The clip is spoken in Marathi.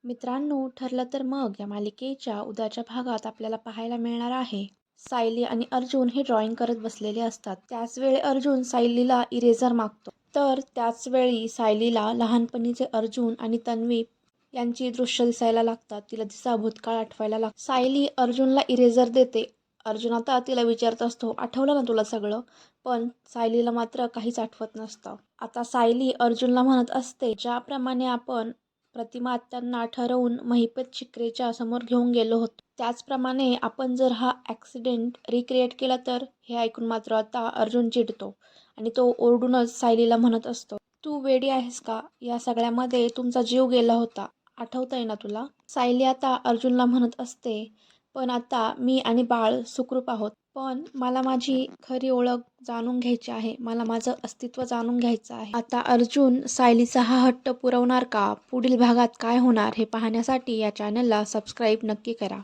मित्रांनो, ठरलं तर मग या मालिकेच्या उद्याच्या भागात आपल्याला पाहायला मिळणार आहे. सायली आणि अर्जुन हे ड्रॉइंग करत बसलेले असतात. त्याचवेळी अर्जुन सायलीला इरेझर मागतो. तर त्याचवेळी सायलीला लहानपणीचे अर्जुन आणि तन्वी यांची दृश्य दिसायला लागतात. तिला तिचा भूतकाळ आठवायला लागतो. सायली अर्जुनला इरेझर देते. अर्जुन आता तिला विचारत असतो, आठवलं ना तुला सगळं? पण सायलीला मात्र काहीच आठवत नसतं. आता सायली अर्जुनला म्हणत असते, ज्याप्रमाणे आपण प्रतिमा त्यांना ठरवून महिपत शिक्रेच्या समोर घेऊन गेलो होतो, त्याचप्रमाणे आपण जर हा ॲक्सिडेंट रिक्रिएट केला तर. हे ऐकून मात्र आता अर्जुन चिडतो आणि तो ओरडूनच सायलीला म्हणत असतो, तू वेडी आहेस का? या सगळ्यामध्ये तुमचा जीव गेला होता, आठवतंय ना तुला? सायली आता अर्जुनला म्हणत असते, पण आता मी आणि बाळ सुखरूप आहोत. पण मला माझी खरी ओळख जाणून घ्यायची आहे. मला माझं अस्तित्व जाणून घ्यायचं आहे. आता अर्जुन सायलीचा हा हट्ट पुरवणार का? पुढील भागात काय होणार हे पाहण्यासाठी या चॅनलला सबस्क्राईब नक्की करा.